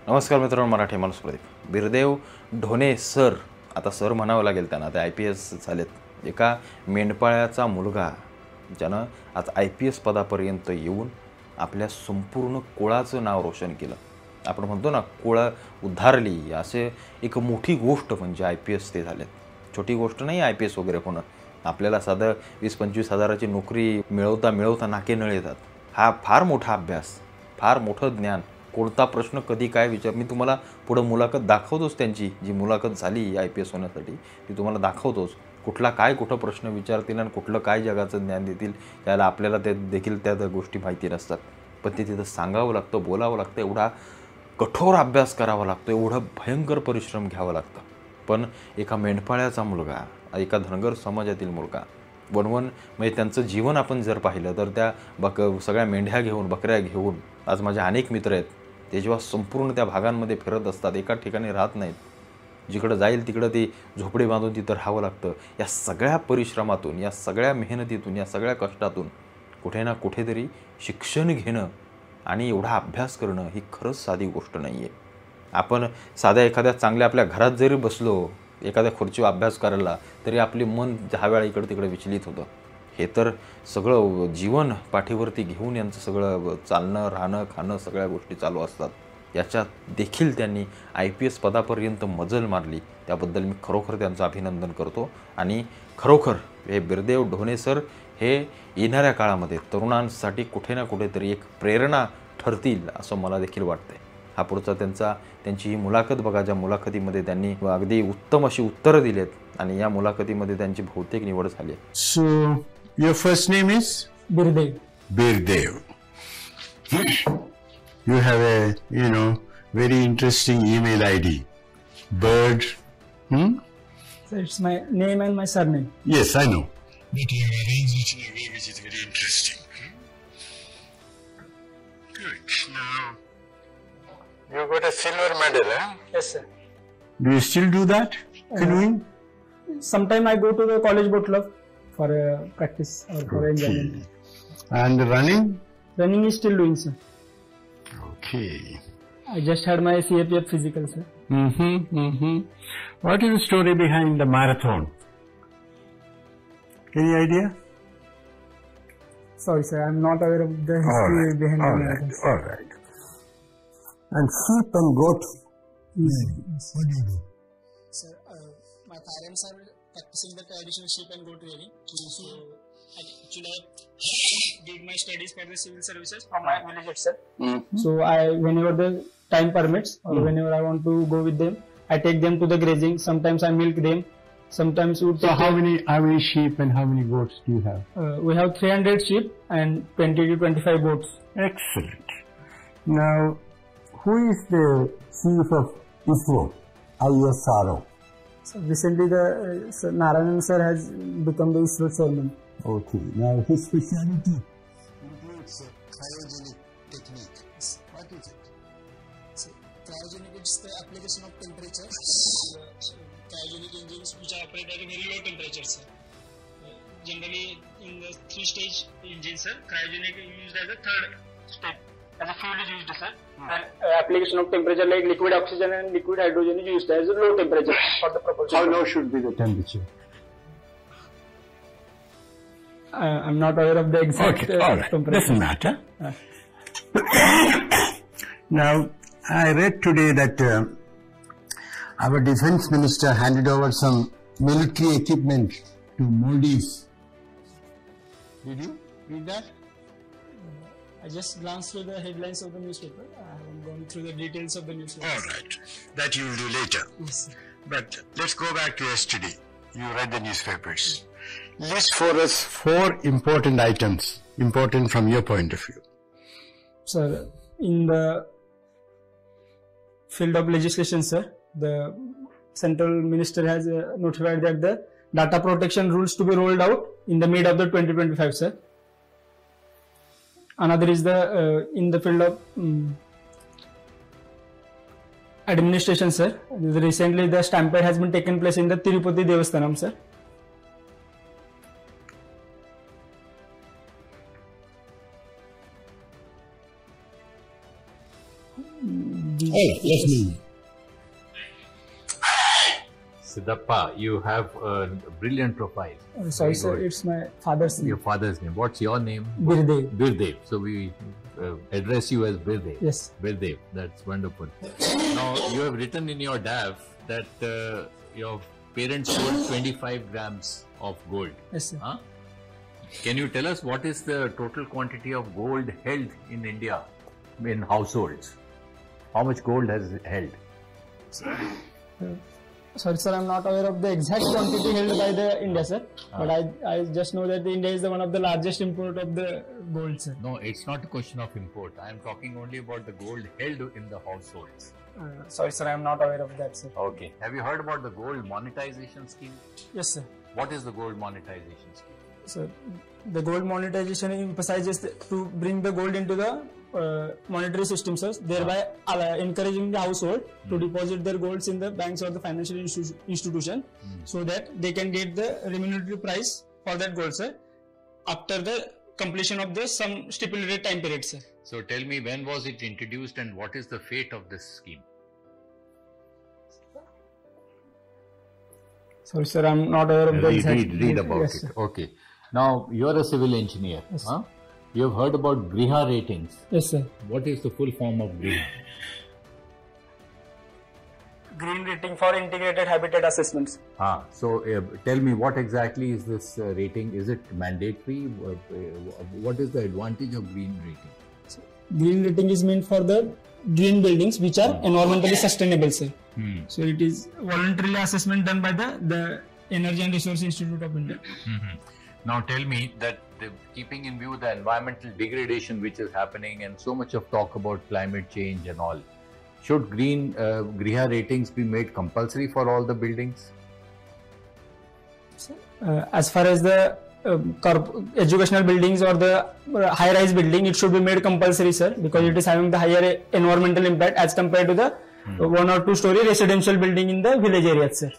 नमस्कार मित्रांनो, मराठी माणूस प्रदीप. बिरदेव ढोणे सर, आता सर म्हणावं लागेल त्यांना, ते IPS झालेत. एका मेंढपाळाचा मुलगा ज्यानं आज IPS पदापर्यंत येऊन आपल्या संपूर्ण कुळाचं नाव रोशन केलं. आपण म्हणतो ना, कुळं उद्धारली, असे एक मोठी गोष्ट म्हणजे IPS ते झालेत. छोटी गोष्ट नाही IPS वगैरे होणं. आपल्याला साधं 20-25 हजाराची नोकरी मिळवता नाके नळ येतात. हा फार मोठा अभ्यास, फार मोठं ज्ञान. कोणता प्रश्न कधी काय विचार, मी तुम्हाला पुढं मुलाखत दाखवतोच. त्यांची जी मुलाखत झाली IPS होण्यासाठी ती तुम्हाला दाखवतोच. कुठला काय कुठं प्रश्न विचारतील आणि कुठलं काय जगाचं ज्ञान देतील, त्याला आपल्याला ते देखील त्या गोष्टी माहिती नसतात. पण ते तिथं सांगावं लागतं, बोलावं लागतं, एवढा कठोर अभ्यास करावा लागतो, एवढं भयंकर परिश्रम घ्यावं लागतं. पण एका मेंढपाळ्याचा मुलगा, एका धनगर समाजातील मुलगा, बनवून म्हणजे त्यांचं जीवन आपण जर पाहिलं तर त्या सगळ्या मेंढ्या घेऊन, बकऱ्या घेऊन, आज माझे अनेक मित्र आहेत, ते जेव्हा संपूर्ण त्या भागांमध्ये फिरत असतात, एका ठिकाणी राहत नाहीत. जिकडं जाईल तिकडं ते झोपडी बांधून तिथं राहावं लागतं. या सगळ्या परिश्रमातून, या सगळ्या मेहनतीतून, या सगळ्या कष्टातून कुठे ना कुठेतरी शिक्षण घेणं आणि एवढा अभ्यास करणं ही खरंच साधी गोष्ट नाही आहे. आपण साध्या एखाद्या चांगल्या आपल्या घरात जरी बसलो, एखाद्या खुर्चीवर अभ्यास करायला, तरी आपले मन 10 वेळा इकडं तिकडे विचलित होतं. हे तर सगळं जीवन पाठीवरती घेऊन यांचं सगळं चालणं, राहणं, खाणं सगळ्या गोष्टी चालू असतात. याच्यात देखील त्यांनी IPS पदापर्यंत मजल मारली. त्याबद्दल मी खरोखर त्यांचं अभिनंदन करतो. आणि खरोखर हे बिरदेव ढोणे सर हे येणाऱ्या काळामध्ये तरुणांसाठी कुठे ना कुठेतरी एक प्रेरणा ठरतील असं मला देखील वाटतंय. हा पुढचा त्यांची ही मुलाखत बघा, ज्या मुलाखतीमध्ये त्यांनी अगदी उत्तम अशी उत्तरं दिलेत आणि या मुलाखतीमध्ये त्यांची बहुतेक निवड झाली आहे. So your first name is Birdev. Birdev. You have a very interesting email ID. Bird. So it's my name and my surname. Yes, I know. But you have arranged it in a way which is very interesting. Good. Now you got a silver medal, huh? Yes, sir. Do you still do that? Canoeing? Sometime I go to the college boat club for practice or for enjoyment. And running? Running is still doing, sir. Okay. I just had my CAPF physical, sir. What is the story behind the marathon? Any idea? Sorry, sir, I'm not aware of the history behind the marathon. All right. And sheep and goat? Yes. What do you do? Sir, my parents are practicing the traditional sheep and goat rearing. So, actually, I did my studies for the civil services from my village itself. So, whenever the time permits or whenever I want to go with them, I take them to the grazing. Sometimes I milk them. Sometimes we So how many sheep and how many goats do you have? We have 300 sheep and 20 to 25 goats. Excellent. Now, who is the chief of ISRO? ISRO. So recently, the Narayan sir has become the ISRO chairman. Okay. Now, his specialty includes cryogenic technique. What is it? So cryogenic is the application of temperature. Cryogenic engines which are operated at a very low temperature, sir. Generally, in the 3-stage engine, sir, cryogenic is used as a third step. As a fuel is used, sir. Then application of temperature like liquid oxygen and liquid hydrogen is used as a low temperature for the propulsion. How low should be the temperature? I'm not aware of the exact All right. temperature. Doesn't matter. Now, I read today that our defense minister handed over some military equipment to Maldives. Did you read that? I just glanced through the headlines of the newspaper. I haven't gone through the details of the newspaper. All right. That you will do later. Yes. But let's go back to yesterday. You read the newspapers. List for us 4 important items, important from your point of view. Sir, in the field of legislation, sir, the central minister has notified that the data protection rules to be rolled out in the mid of the 2025, sir. Another is the in the field of administration, sir. Recently, the stampede has been taken place in the Tirupati Devasthanam, sir. Oh, let's move. Siddhappa, you have a brilliant profile. Sorry, Very sir. good. It's my father's name. Your father's name. What's your name? Birdev. Birdev. So we address you as Birdev. Yes. Birdev. That's wonderful. Now, you have written in your DAF that your parents sold 25 grams of gold. Yes, sir. Huh? Can you tell us what is the total quantity of gold held in India in households? How much gold has held? Sorry, sir, I'm not aware of the exact quantity held by the India, sir. But I just know that India is one of the largest import of the gold, sir. No, it's not a question of import. I am talking only about the gold held in the households. Sorry, sir, I'm not aware of that, sir. Okay. Have you heard about the gold monetization scheme? Yes, sir. What is the gold monetization scheme? So the gold monetization emphasizes to bring the gold into the monetary system, sir, thereby encouraging the household to deposit their golds in the banks or the financial institution so that they can get the remunerative price for that gold, sir, after the completion of the some stipulated time period, sir. So tell me, when was it introduced and what is the fate of this scheme? Sorry, sir, I'm not aware of the exact. Read about Yes, it. sir. Okay. Now, you're a civil engineer. Yes. Huh? You have heard about Griha ratings. Yes, sir. What is the full form of Griha? Green rating for integrated habitat assessments. So tell me, what exactly is this rating? Is it mandatory? What is the advantage of green rating? Green rating is meant for the green buildings which are environmentally sustainable, sir. So it is voluntarily assessment done by the Energy and Resource Institute of India. Now tell me that keeping in view the environmental degradation which is happening and so much of talk about climate change and all, should green Griha ratings be made compulsory for all the buildings? As far as the educational buildings or the high-rise building, it should be made compulsory, sir, because it is having the higher environmental impact as compared to the 1 or 2 story residential building in the village areas, sir.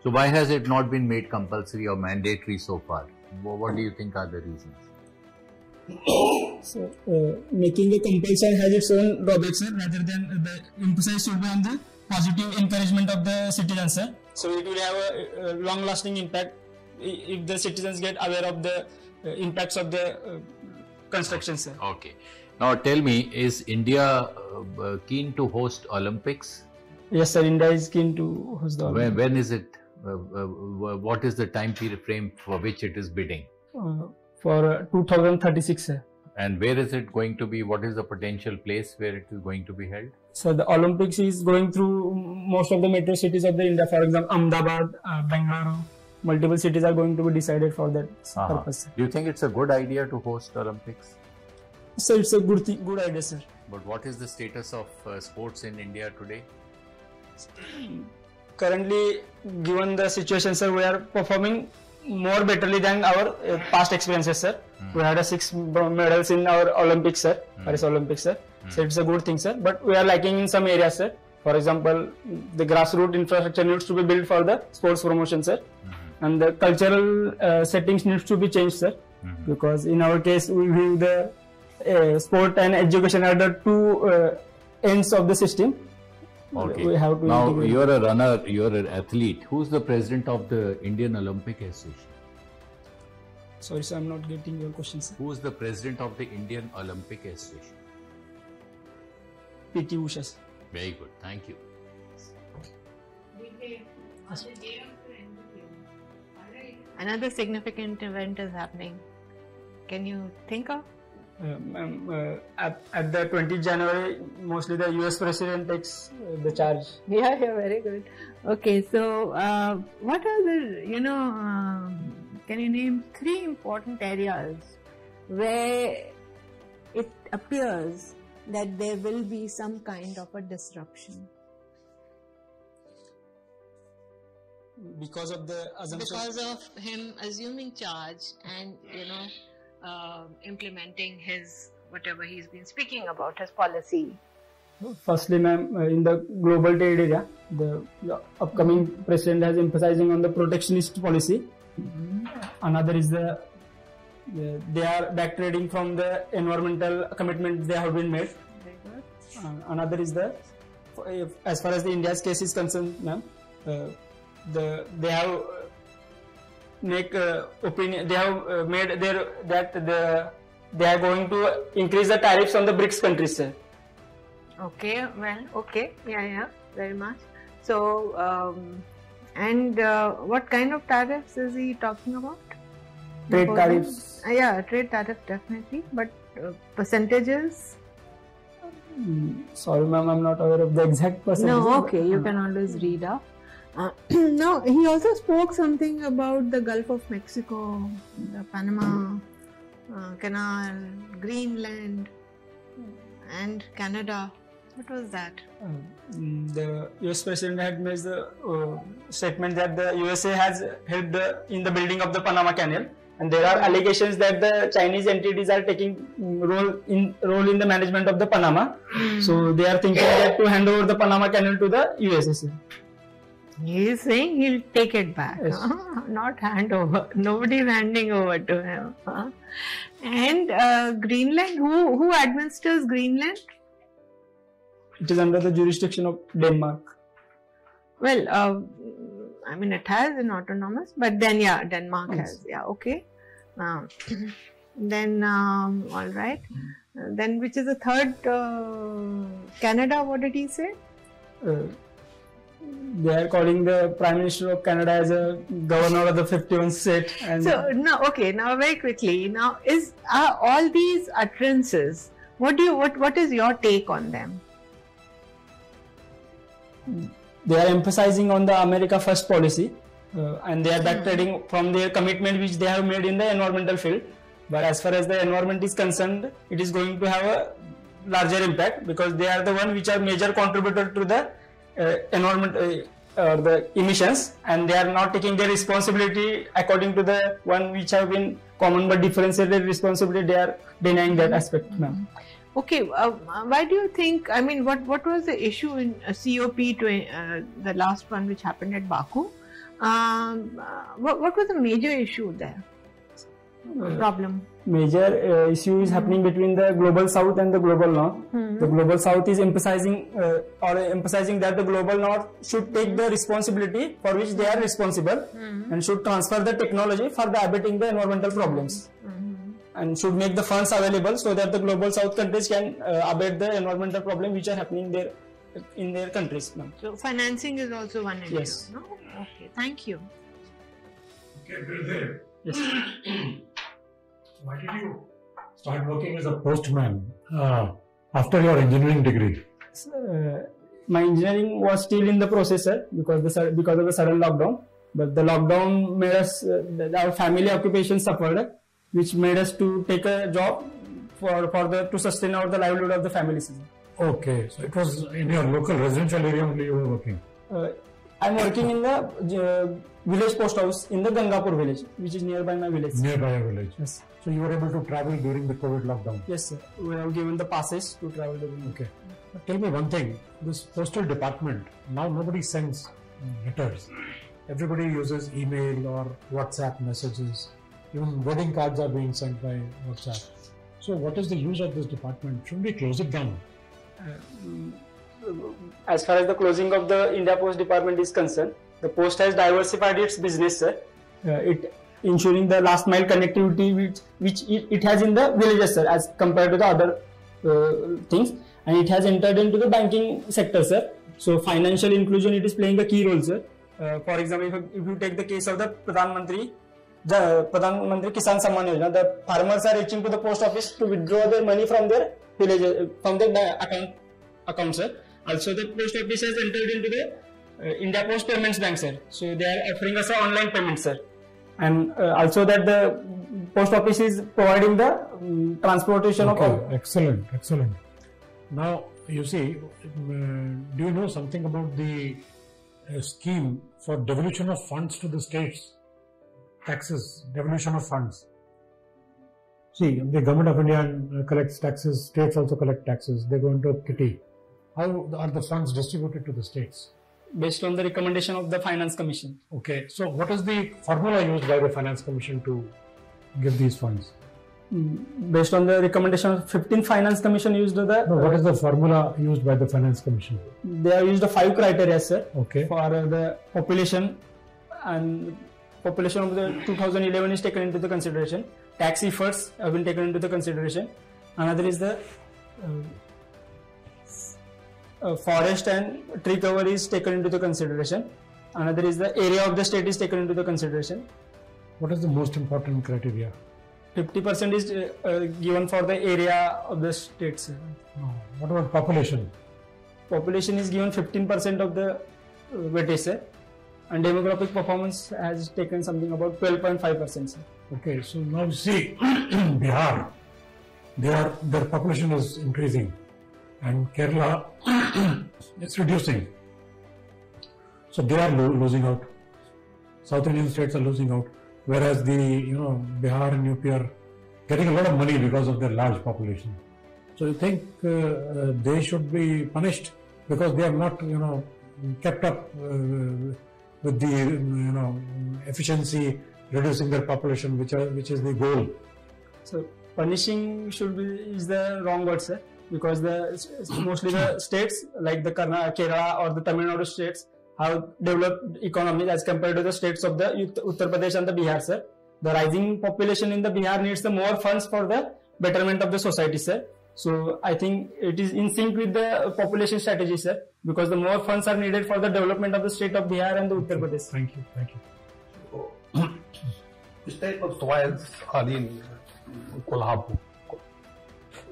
So why has it not been made compulsory or mandatory so far? What do you think are the reasons? So, making a compulsion has its own drawbacks, sir, rather than the emphasis should be on the positive encouragement of the citizens, sir. So it will have a long-lasting impact if the citizens get aware of the impacts of the construction, sir. Okay. Now tell me, is India keen to host Olympics? Yes, sir. India is keen to host the Olympics. When is it? What is the time period frame for which it is bidding? For 2036, sir. And where is it going to be? What is the potential place where it is going to be held? So the Olympics is going through most of the metro cities of the India. For example, Ahmedabad, Bangalore. Multiple cities are going to be decided for that purpose, sir. Do you think it's a good idea to host Olympics? So it's a good idea, sir. But what is the status of sports in India today? Currently, given the situation, sir, we are performing more betterly than our past experiences, sir. We had 6 medals in our Olympics, sir, Paris Olympics, sir. So it's a good thing, sir. But we are lacking in some areas, sir. For example, the grassroots infrastructure needs to be built for the sports promotion, sir. And the cultural settings needs to be changed, sir. Because in our case, we view the sport and education are the 2 ends of the system. Okay. We have to now, integrate. you're a runner, you're an athlete. Who's the president of the Indian Olympic Association? Sorry, sir, I'm not getting your question, sir. Who's the president of the Indian Olympic Association? PT Usha, sir. Very good. Thank you. Another significant event is happening. Can you think of? At the 20th January, mostly the US President takes the charge. Yeah, very good. Okay, so what are the, can you name 3 important areas where it appears that there will be some kind of a disruption? Because of the assumption. Because of him assuming charge and, implementing his, whatever he's been speaking about, his policy. Firstly, ma'am, in the global trade area, the upcoming president has emphasizing on the protectionist policy. Another is they are backtracking from the environmental commitments they have been made. Very good. Another is the as far as the India's case is concerned, ma'am, they have make opinion. They have made they are going to increase the tariffs on the BRICS countries, sir. Okay, well, okay, yeah, very much. So, what kind of tariffs is he talking about? Trade tariffs. Yeah, trade tariff definitely, but percentages? Sorry, ma'am, I'm not aware of the exact percentages. No, okay, you can always read up. No, he also spoke something about the Gulf of Mexico, the Panama Canal, Greenland, and Canada. What was that? The US President had made the statement that the USA has helped in the building of the Panama Canal, and there are allegations that the Chinese entities are taking role in the management of the Panama. So they are thinking that to hand over the Panama Canal to the USA. He is saying he'll take it back, Yes. not hand over. Nobody is handing over to him. And Greenland, who administers Greenland? It is under the jurisdiction of Denmark. Well, I mean, it has an autonomous, but then, yeah, Denmark has. Yeah, okay. Then, all right. Then, which is the third? Canada, what did he say? They are calling the Prime Minister of Canada as a governor of the 51st state. And So, now, okay, now very quickly, now, are all these utterances, what is your take on them? they are emphasizing on the America First policy, and they are backtracking from their commitment which they have made in the environmental field. But as far as the environment is concerned, it is going to have a larger impact because they are the one which are major contributor to the environment or the emissions, and they are not taking their responsibility according to the one which have been common but differentiated responsibility. They are denying that aspect, ma'am. Okay, why do you think, I mean, what was the issue in COP, the last one which happened at Baku? What was the major issue there? Problem? Major issue is happening between the global south and the global north. The global south is emphasizing that the global north should take the responsibility for which they are responsible and should transfer the technology for the abating the environmental problems. And should make the funds available so that the global south countries can abate the environmental problem which are happening there in their countries. So financing is also one issue. Yes. No? Okay, thank you. Okay, Birdev. Yes. Why did you start working as a postman after your engineering degree? My engineering was still in the process, sir, because of the sudden lockdown. But the lockdown made us, our family occupation suffered, which made us to take a job to sustain the livelihood of the families. Okay, so it was in your local residential area only you were working. I'm working in the village post house in the Gangapur village, which is nearby my village. Nearby your village. Yes. So you were able to travel during the COVID lockdown. Yes, sir. We have given the passes to travel during. Okay. Tell me one thing. This postal department, now nobody sends letters. Everybody uses email or WhatsApp messages. Even wedding cards are being sent by WhatsApp. So what is the use of this department? Shouldn't we close it down? As far as the closing of the India Post Department is concerned, the post has diversified its business, sir. It ensuring the last mile connectivity which it has in the villages, sir, as compared to the other things, and it has entered into the banking sector, sir. So financial inclusion, it is playing a key role, sir. For example, if you take the case of the Pradhan Mantri Kisan Samman Yojana, the farmers are reaching to the post office to withdraw their money from their village, from their account, sir. Also, the post office has entered into the India Post Payments Bank, sir. So they are offering us an online payment, sir. And also that the post office is providing the transportation of. Excellent, excellent. Now, you see, do you know something about the scheme for devolution of funds to the states? Taxes, devolution of funds. See, the government of India collects taxes, states also collect taxes, they go into a kitty. How are the funds distributed to the states? Based on the recommendation of the Finance Commission. Okay, so what is the formula used by the Finance Commission to give these funds? Based on the recommendation of 15th Finance Commission used the... No, what is the formula used by the Finance Commission? They have used the 5 criteria, sir. Okay. For the population, and population of the 2011 is taken into the consideration. Tax efforts have been taken into the consideration. Another is the forest and tree cover is taken into the consideration. Another is the area of the state is taken into the consideration. What is the most important criteria? 50% is given for the area of the states. No. What about population? Population is given 15% of the weightage, sir. And demographic performance has taken something about 12.5%, sir. Okay, so now you see Bihar, their population is increasing and Kerala is reducing. So they are losing out. South Indian states are losing out, whereas the Bihar and UP are getting a lot of money because of their large population. So you think they should be punished because they have not kept up with the efficiency, reducing their population, which is the goal. So punishing is the wrong word, sir, because mostly the states like the Kerala or the Tamil Nadu states have developed economies as compared to the states of the Uttar Pradesh and the Bihar, sir. The rising population in the Bihar needs the more funds for the betterment of the society, sir. So I think it is in sync with the population strategy, sir, because the more funds are needed for the development of the state of Bihar and the Uttar Pradesh. Thank you. Which type of soils are in Kolhapur?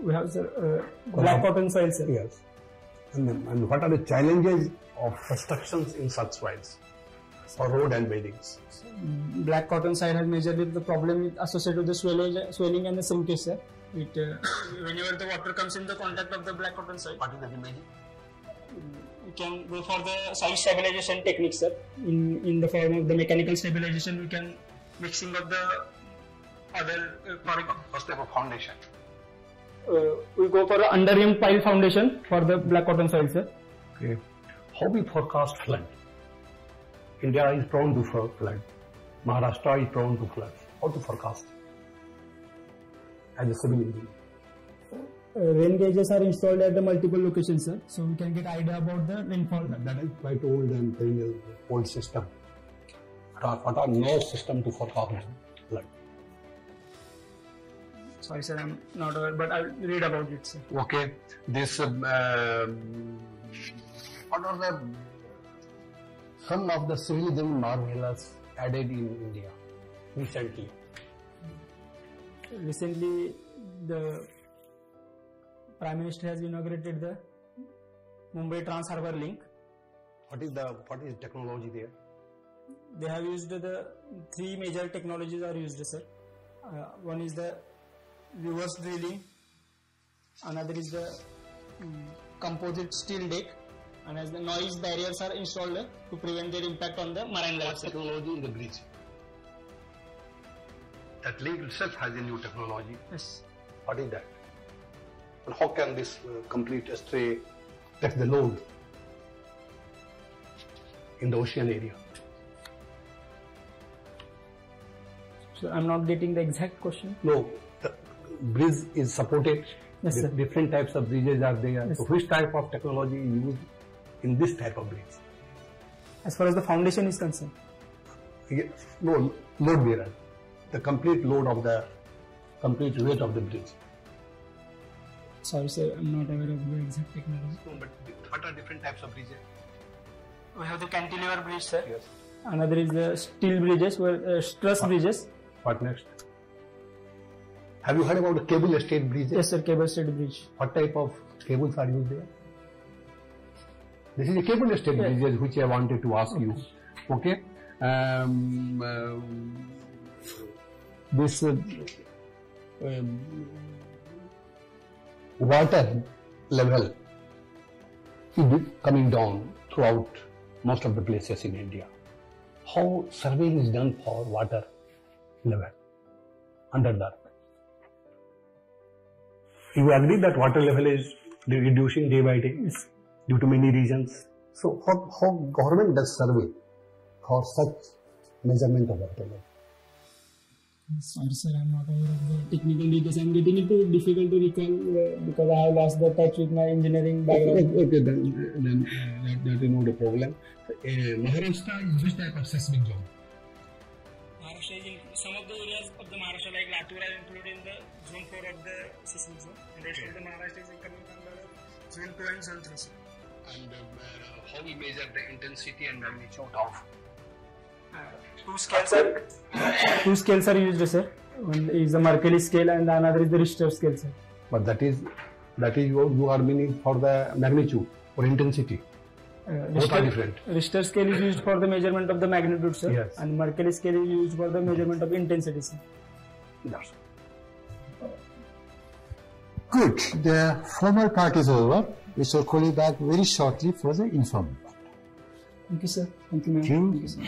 We have, sir, black cotton soil, sir. Yes. And what are the challenges of constructions in such soils for road and buildings? Black cotton soil has majorly the problem associated with the swelling and the sinkage, sir. Whenever the water comes in the contact of the black cotton soil, What is the remedy? we can go for the soil stabilization techniques, sir. In the form of the mechanical stabilization, we can mixing of the other First type of foundation. we go for an under-rim pile foundation for the black cotton soil, sir. Okay. How we forecast flood? India is prone to flood. Maharashtra is prone to floods. How to forecast? As a civil engineer. Rain gauges are installed at the multiple locations, sir, so we can get idea about the rainfall. That is quite old and perennial old system. What are no system to forecast flood? Sorry, sir, I'm not aware, but I'll read about it, sir. Okay. This what are the some of the civil engineering marvelous added in India recently? Recently, the Prime Minister has inaugurated the Mumbai Trans Harbour Link. What is technology there? They have used the 3 major technologies are used, sir. One is the reverse drilling, another is the composite steel deck, and as the noise barriers are installed to prevent their impact on the marine life. Technology in the bridge. That link itself has a new technology. Yes. What is that? And how can this complete stray take the load in the ocean area? So I'm not getting the exact question. No, the bridge is supported. Yes, sir. Different types of bridges are there. Yes, so sir. which type of technology is used in this type of bridge? As far as the foundation is concerned, No, load bearer. The complete load of the complete weight of the bridge. sorry, sir, I'm not aware of the exact technology. No, but what are different types of bridges? We have the cantilever bridge, sir. Yes. Another is the steel bridges, truss bridges. What next? Have you heard about the cable stayed bridges? Yes, sir, cable stayed bridge. What type of cables are used there? This is a cable stayed bridges which I wanted to ask you. Okay. This water level is coming down throughout most of the places in India. How surveying is done for water level under the earth? You agree that water level is reducing day by day due to many reasons. So how government does survey for such measurement of water level? Sorry, sir, I'm not aware of the technical details. I'm getting it too difficult to recall because I have lost the touch with my engineering background. Okay, then that is not a problem. Maharashtra is which type of seismic zone? Maharashtra is some of the areas of the Maharashtra like Latur are included in the zone 4 of the seismic zone. And rest of the Maharashtra is coming under zone 2 and zone 3. And how we measure the intensity and magnitude of? Two scales are used, sir. One is the Mercalli scale and another is the Richter scale, sir. But that is you are meaning for the magnitude or intensity. Both are different. Richter scale is used for the measurement of the magnitude, sir. Yes. And Mercalli scale is used for the measurement of intensity, sir. That's Good. The formal part is over. We shall call you back very shortly for the informal part. Thank you, sir. Thank you, ma'am. Thank you. Thank you, sir.